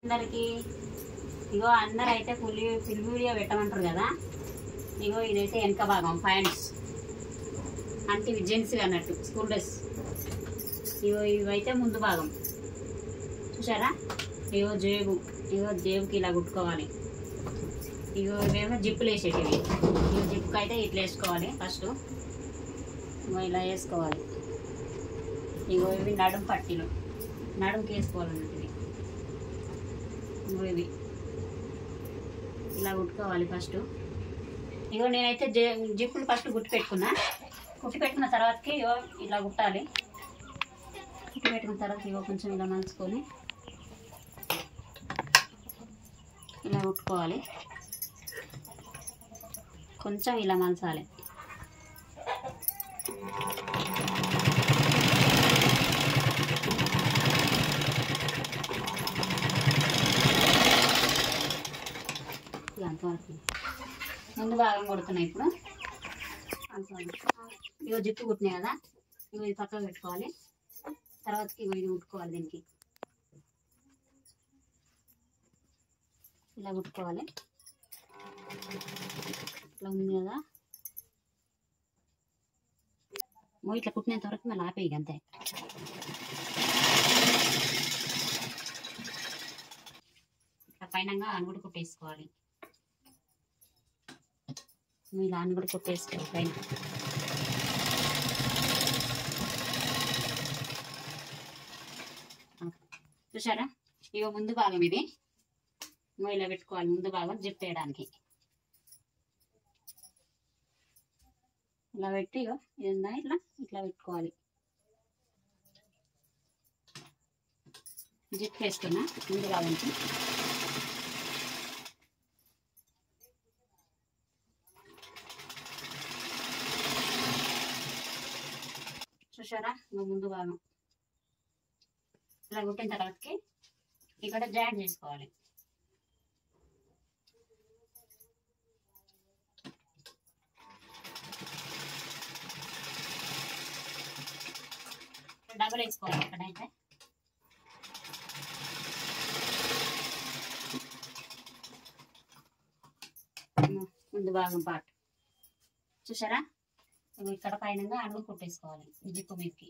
అందరికి ఇగో అందరూ అయితే ఫుల్ వీడియో పెట్టమంటారు కదా. ఇగో ఇదైతే వెనక భాగం ప్యాంట్స్ అంటే ఇవి జెంట్స్ అన్నట్టు స్కూల్ డ్రెస్. ఇగో ఇవైతే ముందు భాగం చూసారా. ఇగో జేబుకి ఇలా కుట్టుకోవాలి. ఇగో ఇవేమో జిప్పులు వేసేటివి. ఇగో జిప్పుకి అయితే ఇట్లా వేసుకోవాలి. ఫస్ట్ ఇగో ఇలా వేసుకోవాలి. ఇగో ఇవి నడుము పట్టీలు, నడుముకి వేసుకోవాలన్నట్టు. ఇవి ఇలా కుట్టుకోవాలి ఫస్ట్. ఇగో నేనైతే జిప్పులు ఫస్ట్ కుట్టి పెట్టుకున్న తర్వాతకి ఇగో ఇలా కుట్టాలి. కుట్టి పెట్టుకున్న తర్వాత ఇగో కొంచెం ఇలా మలుచుకొని ఇలా కుట్టుకోవాలి. కొంచెం ఇలా మలచాలి. అంతవరకు ముందు భాగం కొడుతున్నాయి. ఇప్పుడు ఇగో జిప్పు కుట్టినాయి కదా, ఇగో ఇది పక్కకు పెట్టుకోవాలి. తర్వాతకి ఇగో ఇది కుట్టుకోవాలి. దీనికి ఇలా కుట్టుకోవాలి. ఇట్లా ఉంది కదా, ఇట్లా కుట్టినంత వరకు మళ్ళీ ఆపేయి అంతే. ఇట్లా పైన అనుగుడు కుట్టేసుకోవాలి. ఇలా అనుగుడు కుట్టేసుకోవాలి పైన. చూసారా, ఇగో ముందు భాగం ఇది. ఇలా పెట్టుకోవాలి. ముందు భాగం జిప్ వేయడానికి ఇలా పెట్టి ఇగో ఇదంతా ఇట్లా పెట్టుకోవాలి. జిప్ వేస్తున్నా ముందు భాగంకి. చూసారా, ముందు భాగం ఇలా కుట్టిన తర్వాతకి ఇక్కడ జాయింట్ చేసుకోవాలి. డబల్ వేసుకోవాలి. ఇక్కడైతే ముందు భాగం పార్ట్ చూసారా. ఇక్కడ పైన అడుగు కుట్టేసుకోవాలి. జిప్పు మీదకి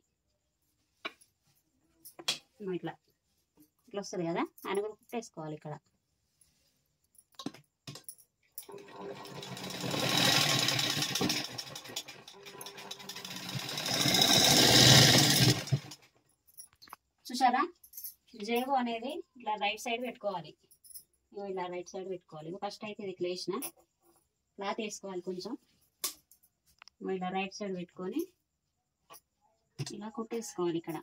ఇట్లా వస్తుంది కదా, అడుగులు కుట్టేసుకోవాలి. ఇక్కడ చూసారా, జేబు అనేది ఇట్లా రైట్ సైడ్ పెట్టుకోవాలి. ఇలా రైట్ సైడ్ పెట్టుకోవాలి. ఫస్ట్ అయితే ఇది ఇట్లా వేసిన క్లాత్ వేసుకోవాలి. కొంచెం ఇలా రైట్ సైడ్ పెట్టుకొని ఇలా కుట్టేసుకోవాలి. ఇక్కడ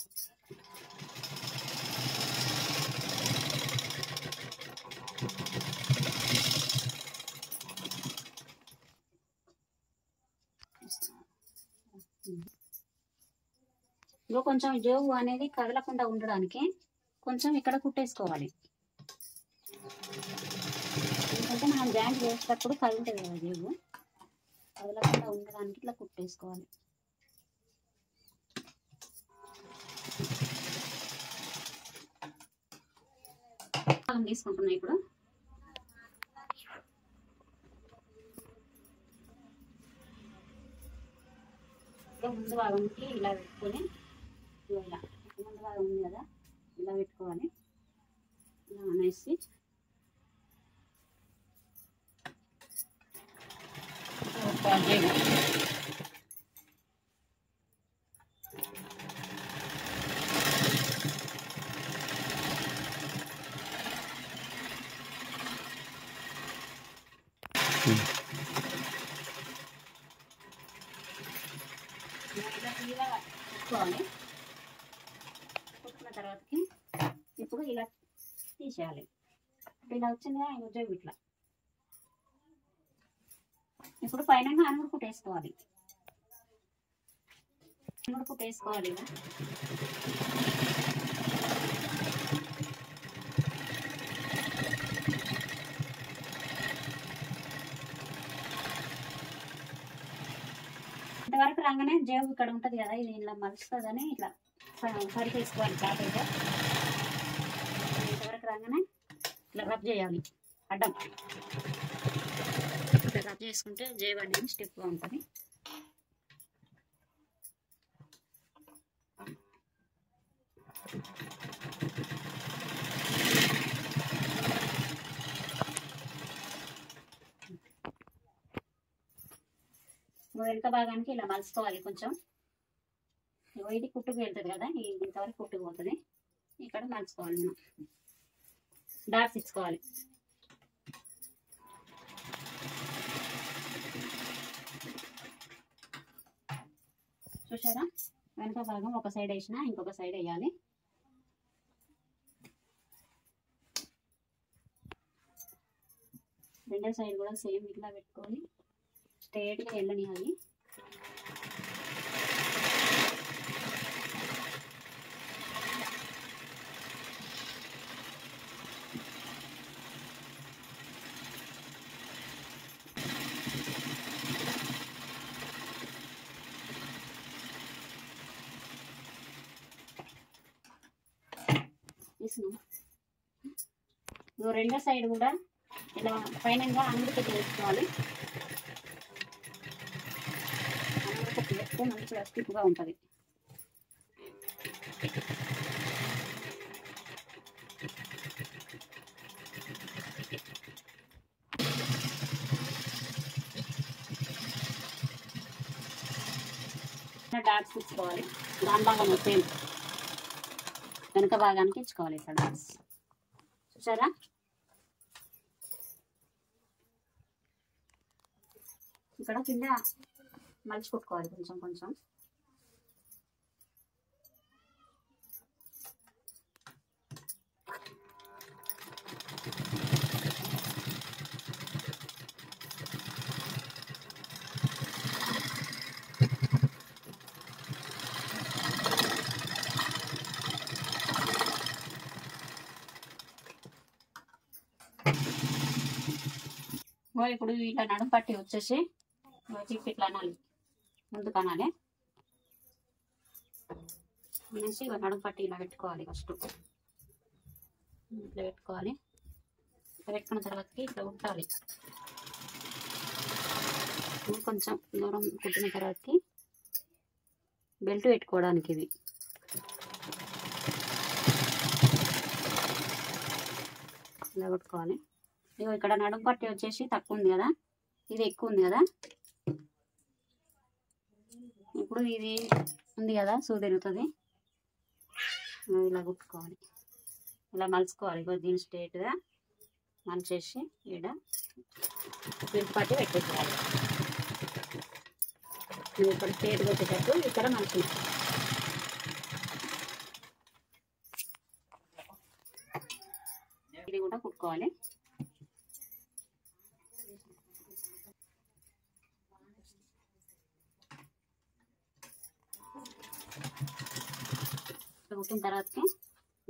ఇగో కొంచెం జేబు అనేది కదలకుండా ఉండడానికి కొంచెం ఇక్కడ కుట్టేసుకోవాలి. ఎందుకంటే మనం జాయింట్ చేసేటప్పుడు కదులుతుంది కదా జేబు, కదలకుండా ఉండడానికి ఇట్లా కుట్టేసుకోవాలి. తీసుకుంటున్నా ఇప్పుడు. ముందు భాగంకి ఇలా పెట్టుకొని ఇలా ముందు భాగం ఉంది కదా, ఇలా పెట్టుకోవాలి. ఇలా అనేసి పెట్టుకోవాలి. కుట్టుకున్న తర్వాతకి ఇప్పుడు ఇలా తీసేయాలి. ఇలా వచ్చింది కదా ఉద్యోగం. ఇట్లా ఇప్పుడు పైన అనుగుడు కుట్టేసుకోవాలి. అనుగుడు కుట్టేసుకోవాలి. ఇంతవరకు రాగానే జేబు ఇక్కడ ఉంటుంది కదా, ఇది ఇలా మలుస్తుందని ఇట్లా సరి చేసుకోవాలి. క్లాత్ అయితే ఇంతవరకు రాగానే ఇట్లా రబ్ చేయాలి అడ్డం. ఇట్లా రబ్ చేసుకుంటే జేబు అనేది స్టిఫ్గా ఉంటుంది. వెనుక భాగానికి ఇలా మలుచుకోవాలి కొంచెం. ఇది కుట్టుకు వెళ్తుంది కదా, ఇంతవరకు కుట్టుకు పోతుంది. ఇక్కడ మలుచుకోవాలి, మనం డాట్స్ ఇచ్చుకోవాలి. చూసారా, వెనుక భాగం ఒక సైడ్ వేసినా ఇంకొక సైడ్ వేయాలి. రెండో సైడ్ కూడా సేమ్ ఇట్లా పెట్టుకొని స్ట్రైట్గా వెళ్ళనియాలి. రెండో సైడ్ కూడా ఇలా ఫైనల్గా అందరికి వేసుకోవాలి. అందరికి వేస్తే మంచిగా స్టిఫ్గా ఉంటుంది. డాట్స్ ఇచ్చుకోవాలి. దాని భాగం సేమ్ వెనుక భాగానికి ఇచ్చుకోవాలి ఇక్కడ డాట్స్. చూసారా, ఇక్కడ కింద మలిచి కుట్టుకోవాలి కొంచెం కొంచెం. ఇప్పుడు ఇలా నడుము పట్టి వచ్చేసి చిప్పి ఇట్లా అనాలి, ముందుకు అనాలి అనేసి నడుము పట్టి ఇలా పెట్టుకోవాలి. ఫస్ట్ ఇట్లా పెట్టుకోవాలి. పెట్టుకున్న తర్వాతకి ఇట్లా కుట్టాలి. కొంచెం దూరం కుట్టిన తర్వాతకి బెల్ట్ పెట్టుకోవడానికి ఇది ఇలా కుట్టుకోవాలి. ఇగో ఇక్కడ నడుము పట్టి వచ్చేసి తక్కువ ఉంది కదా, ఇది ఎక్కువ ఉంది కదా. ఇప్పుడు ఇది ఉంది కదా, తిరుగుతుంది. ఇలా కుట్టుకోవాలి, ఇలా మలుచుకోవాలి. ఇగో దీన్ని స్ట్రైట్గా మలిచేసి ఇక్కడ పిలుపు పట్టి పెట్టేసుకోవాలి. ఇక్కడ స్ట్రైట్గా వచ్చేటట్టు ఇక్కడ మలిచి ఇది కూడా కుట్టుకోవాలి. కుట్టిన తర్వాతకి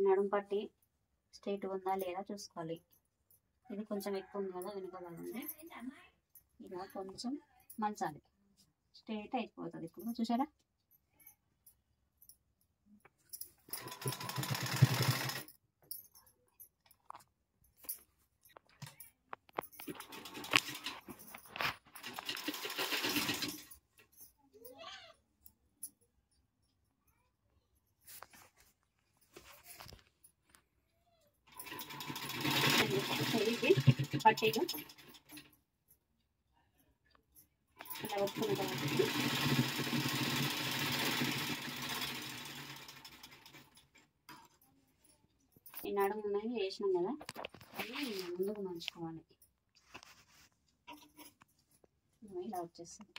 నడుము పట్టి స్ట్రైట్ ఉందా లేదా చూసుకోవాలి. ఇది కొంచెం ఎక్కువ ఉంది కదా, వెనుక భాగండి ఇలా కొంచెం మంచాలి, స్ట్రైట్ అయిపోతుంది. ఇప్పుడు చూసారా, పట్టీలు ఇలా ఒప్పుకున్న తర్వాత ఈ నడుము ఉన్నాయి వేసినాం కదా, ముందుకు మలుచుకోవాలి. ఇలా వచ్చేస్తుంది.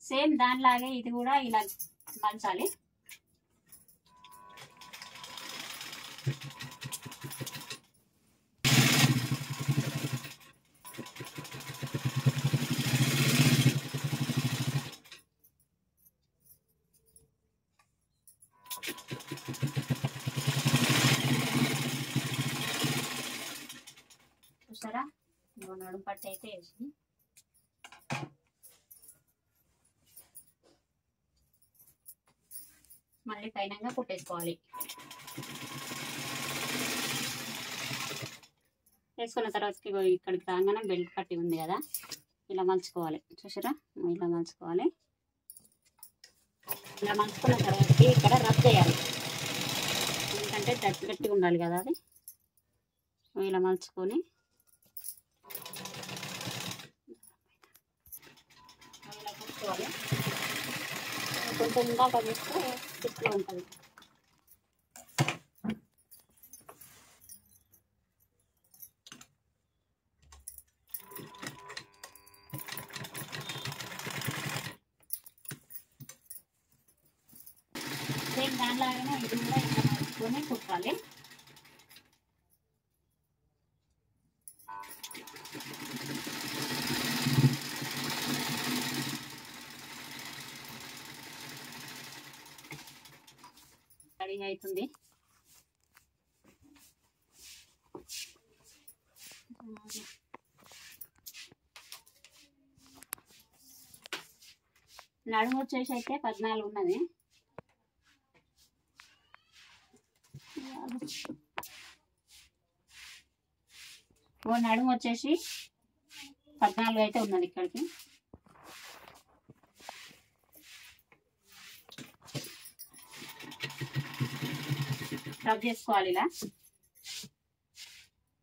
సేమ్ దానిలాగే ఇది కూడా ఇలా మలచాలి. చూసారా, నడుము పట్టు అయితే వేసి మళ్ళీ పైనంగా కుట్టేసుకోవాలి. వేసుకున్న తర్వాత ఇక్కడికి రాగానే బెల్ట్ పట్టి ఉంది కదా, ఇలా మలుచుకోవాలి. చూసారా, ఇలా మలుచుకోవాలి. ఇలా మలుచుకున్న తర్వాత ఇక్కడ రబ్ చేయాలి, ఎందుకంటే గట్టిగా ఉండాలి కదా అది. ఇలా మలుచుకొని ఇలా కుట్టుకోవాలి. కొంచెం ఇందాక వేస్తే తిప్పులో ఉంటుంది. సేమ్ దానిలాగానే ఇది కూడా ఇలా మలుచుకొని కుట్టాలి. రెడీ అవుతుంది. నడుము వచ్చేసి అయితే 14 ఉన్నది. నడుము వచ్చేసి 14 అయితే ఉన్నది. ఇక్కడికి రబ్ చేసుకోవాలి. ఇలా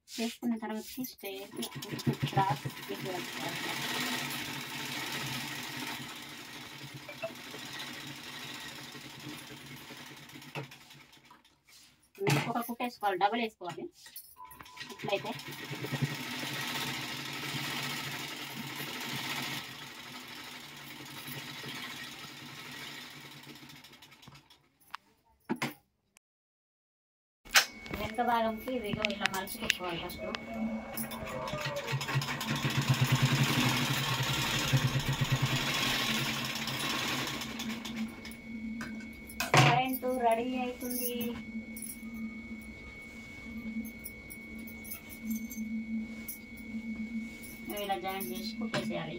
చేసుకున్న తర్వాత స్ట్రైట్ క్రాస్ ఒక కుట్టేసుకోవాలి, డబల్ వేసుకోవాలి. ఇట్లయితే వెనక భాగంకి ఇదిగో ఇలా మలుచుకోవాలి. ఫస్ట్ కరెంట్ రెడీ అవుతుంది. ఇలా జాయిన్ చేసి కుట్టేసేయాలి.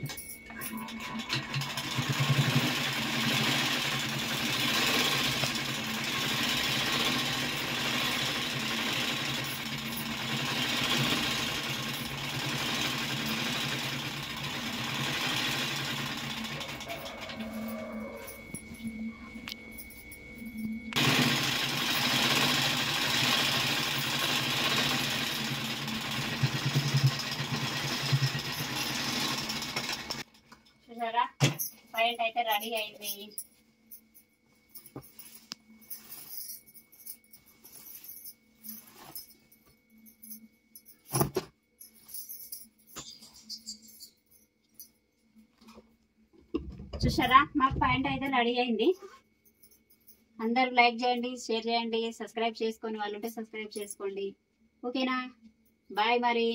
చూసారా, పాయింట్ అయితే రెడీ అయింది. చూసారా, మాకు పాయింట్ అయితే రెడీ అయింది. అందరూ లైక్ చేయండి, షేర్ చేయండి, సబ్స్క్రైబ్ చేసుకొని వాళ్ళు ఉంటే సబ్స్క్రైబ్ చేసుకోండి. ఓకేనా, బాయ్ మరి.